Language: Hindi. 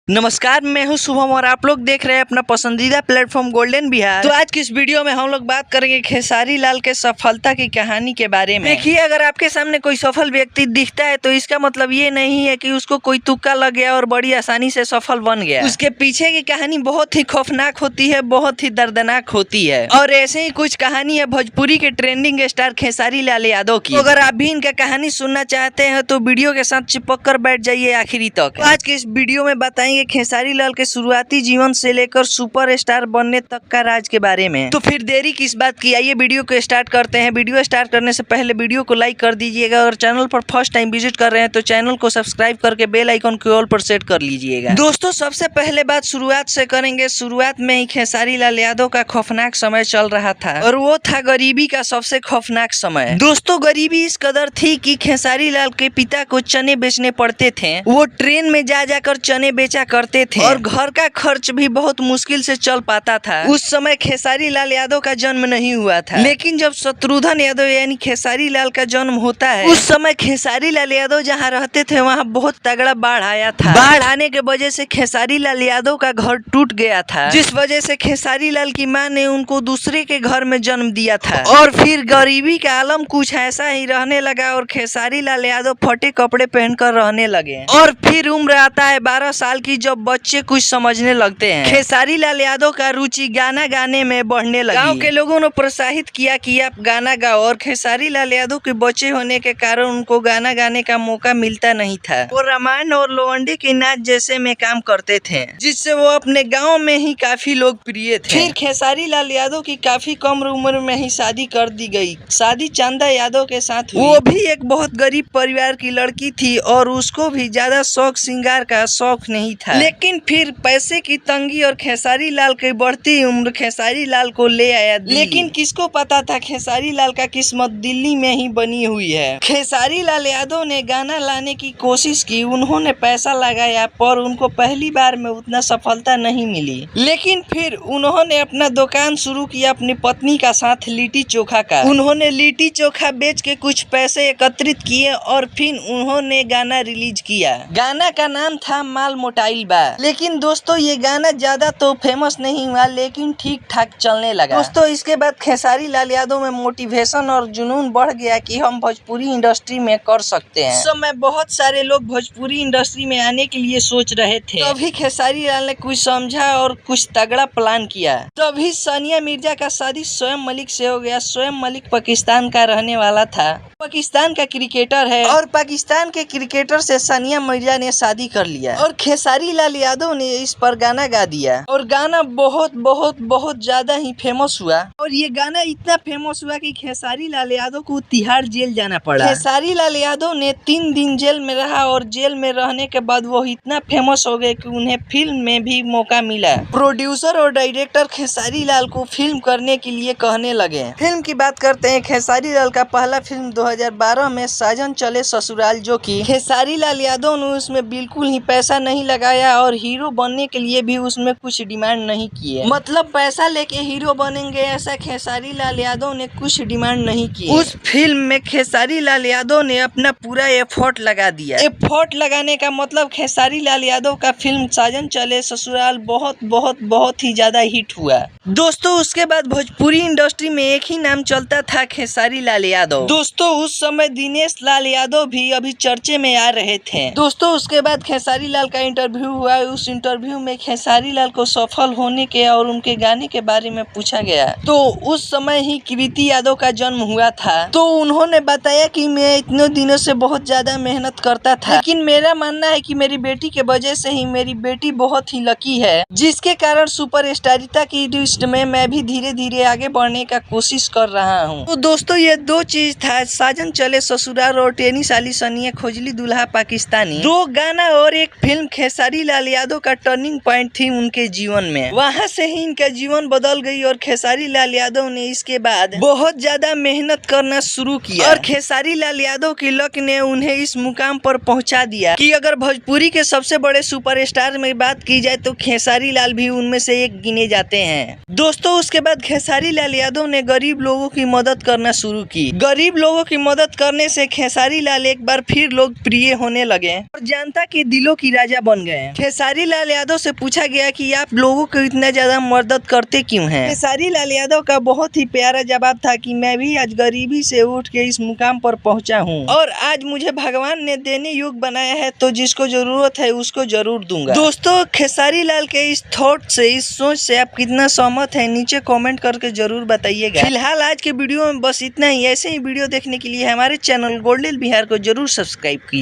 नमस्कार, मैं हूं शुभम और आप लोग देख रहे हैं अपना पसंदीदा प्लेटफॉर्म गोल्डन बिहार। तो आज की इस वीडियो में हम लोग बात करेंगे खेसारी लाल के सफलता की कहानी के बारे में। देखिए, अगर आपके सामने कोई सफल व्यक्ति दिखता है तो इसका मतलब ये नहीं है कि उसको कोई तुक्का लग गया और बड़ी आसानी से सफल बन गया। उसके पीछे की कहानी बहुत ही खौफनाक होती है, बहुत ही दर्दनाक होती है। और ऐसे ही कुछ कहानी है भोजपुरी के ट्रेंडिंग स्टार खेसारी लाल यादव की। तो अगर आप भी इनका कहानी सुनना चाहते हैं तो वीडियो के साथ चिपक कर बैठ जाइए आखिरी तक। आज के इस वीडियो में बताएंगे खेसारी लाल के शुरुआती जीवन से लेकर सुपरस्टार बनने तक का राज के बारे में। तो फिर देरी किस बात की, आइए वीडियो को स्टार्ट करते हैं। वीडियो स्टार्ट करने से पहले वीडियो को लाइक कर दीजिएगा और चैनल पर फर्स्ट टाइम विजिट कर रहे हैं तो चैनल को सब्सक्राइब करके बेल आइकन को ऑल पर सेट कर लीजिएगा। दोस्तों, सबसे पहले बात शुरुआत से करेंगे। शुरुआत में ही खेसारी लाल यादव का खौफनाक समय चल रहा था और वो था गरीबी का सबसे खौफनाक समय। दोस्तों, गरीबी इस कदर थी कि खेसारी लाल के पिता को चने बेचने पड़ते थे। वो ट्रेन में जा जाकर चने बेचा करते थे और घर का खर्च भी बहुत मुश्किल से चल पाता था। उस समय खेसारी लाल यादव का जन्म नहीं हुआ था, लेकिन जब शत्रुघ्न यादव यानी खेसारी लाल का जन्म होता है उस समय खेसारी लाल यादव जहाँ रहते थे वहाँ बहुत तगड़ा बाढ़ आया था। बाढ़ आने के वजह से खेसारी लाल यादव का घर टूट गया था, जिस वजह से खेसारी लाल की माँ ने उनको दूसरे के घर में जन्म दिया था। और फिर गरीबी का आलम कुछ ऐसा ही रहने लगा और खेसारी लाल यादव फटे कपड़े पहनकर रहने लगे। और फिर उम्र आता है 12 साल की, जब बच्चे कुछ समझने लगते हैं। खेसारी लाल यादव का रुचि गाना गाने में बढ़ने लगी। गांव के लोगों ने प्रोत्साहित किया कि आप गाना गाओ और खेसारी लाल यादव के बच्चे होने के कारण उनको गाना गाने का मौका मिलता नहीं था। वो रामायण और लोवंडी की नाच जैसे में काम करते थे, जिससे वो अपने गाँव में ही काफी लोकप्रिय थे। फिर खेसारी लाल यादव की काफी कम उम्र में ही शादी कर दी गई। शादी चंदा यादव के साथ हुई। वो भी एक बहुत गरीब परिवार की लड़की थी और उसको भी ज्यादा शौक श्रृंगार का शौक नहीं था। लेकिन फिर पैसे की तंगी और खेसारी लाल की बढ़ती उम्र खेसारी लाल को ले आया। लेकिन किसको पता था खेसारी लाल का किस्मत दिल्ली में ही बनी हुई है। खेसारी लाल यादव ने गाना लाने की कोशिश की, उन्होंने पैसा लगाया पर उनको पहली बार में उतना सफलता नहीं मिली। लेकिन फिर उन्होंने अपना दुकान शुरू किया अपनी पत्नी का साथ लिट्टी चोखा का। उन्होंने लिट्टी चोखा बेच के कुछ पैसे एकत्रित किए और फिर उन्होंने गाना रिलीज किया। गाना का नाम था माल मोटाइल बा। लेकिन दोस्तों, ये गाना ज्यादा तो फेमस नहीं हुआ, लेकिन ठीक ठाक चलने लगा। दोस्तों, इसके बाद खेसारी लाल यादव में मोटिवेशन और जुनून बढ़ गया कि हम भोजपुरी इंडस्ट्री में कर सकते हैं। उस समय बहुत सारे लोग भोजपुरी इंडस्ट्री में आने के लिए सोच रहे थे। तभी खेसारी लाल ने कुछ समझा और कुछ तगड़ा प्लान किया। तभी सानिया मिर्जा का शादी शोएब मलिक से हो गया। शोएब मलिक पाकिस्तान का रहने वाला था, पाकिस्तान का क्रिकेटर है और पाकिस्तान के क्रिकेटर से सानिया मिर्जा ने शादी कर लिया और खेसारी लाल यादव ने इस पर गाना गा दिया और गाना बहुत बहुत बहुत ज्यादा ही फेमस हुआ। और ये गाना इतना फेमस हुआ कि खेसारी लाल यादव को तिहाड़ जेल जाना पड़ा। खेसारी लाल यादव ने 3 दिन जेल में रहा और जेल में रहने के बाद वो इतना फेमस हो गए कि उन्हें फिल्म में भी मौका मिला। प्रोड्यूसर और डायरेक्टर खेसारी लाल को फिल्म करने के लिए कहने लगे। फिल्म की बात करते हैं। खेसारी लाल का पहला फिल्म 2012 में साजन चले ससुराल, जो कि खेसारी लाल यादव ने उसमें बिल्कुल ही पैसा नहीं लगाया और हीरो बनने के लिए भी उसमें कुछ डिमांड नहीं किए। मतलब पैसा लेके हीरो बनेंगे ऐसा खेसारी लाल यादव ने कुछ डिमांड नहीं किए। उस फिल्म में खेसारी लाल यादव ने अपना पूरा एफर्ट लगा दिया। एफर्ट लगाने का मतलब खेसारी लाल यादव का फिल्म साजन चले ससुराल बहुत बहुत बहुत ही ज्यादा हिट हुआ। दोस्तों, उसके बाद भोजपुरी इंडस्ट्री में एक ही नाम चलता था, खेसारी लाल यादव। दोस्तों, उस समय दिनेश लाल यादव भी अभी चर्चे में आ रहे थे। दोस्तों, उसके बाद खेसारी लाल का इंटरव्यू हुआ। उस इंटरव्यू में खेसारी लाल को सफल होने के और उनके गाने के बारे में पूछा गया तो उस समय ही कृति यादव का जन्म हुआ था। तो उन्होंने बताया कि मैं इतने दिनों से बहुत ज्यादा मेहनत करता था, लेकिन मेरा मानना है कि मेरी बेटी के वजह से ही मेरी बेटी बहुत ही लकी है, जिसके कारण सुपरस्टारिता की लिस्ट में मैं भी धीरे धीरे आगे बढ़ने का कोशिश कर रहा हूँ। तो दोस्तों, ये 2 चीज था, साजन चले ससुराल और टेनी साली सनिया खोजली दूल्हा पाकिस्तानी। 2 गाना और एक फिल्म खेसारी लाल यादव का टर्निंग पॉइंट थी उनके जीवन में। वहां से ही इनका जीवन बदल गई और खेसारी लाल यादव ने इसके बाद बहुत ज्यादा मेहनत करना शुरू किया और खेसारी लाल यादव की लक ने उन्हें इस मुकाम पर पहुंचा दिया कि अगर भोजपुरी के सबसे बड़े सुपरस्टार में बात की जाए तो खेसारी लाल भी उनमें से एक गिने जाते हैं। दोस्तों, उसके बाद खेसारी लाल यादव ने गरीब लोगों की मदद करना शुरू की। गरीब लोगों की मदद करने से खेसारी लाल एक बार फिर लोकप्रिय होने लगे और जनता के दिलों की राजा बन गए। हैं। खेसारी लाल यादव से पूछा गया कि आप लोगों को इतना ज्यादा मदद करते क्यों हैं। खेसारी लाल यादव का बहुत ही प्यारा जवाब था कि मैं भी आज गरीबी से उठ के इस मुकाम पर पहुंचा हूं और आज मुझे भगवान ने देने योग्य बनाया है, तो जिसको जरूरत है उसको जरूर दूंगा। दोस्तों, खेसारी लाल के इस थॉट से, इस सोच से आप कितना सहमत हैं नीचे कमेंट करके जरूर बताइएगा। फिलहाल आज के वीडियो में बस इतना ही। ऐसे ही वीडियो देखने के लिए हमारे चैनल गोल्डन बिहार को जरूर सब्सक्राइब कीजिए।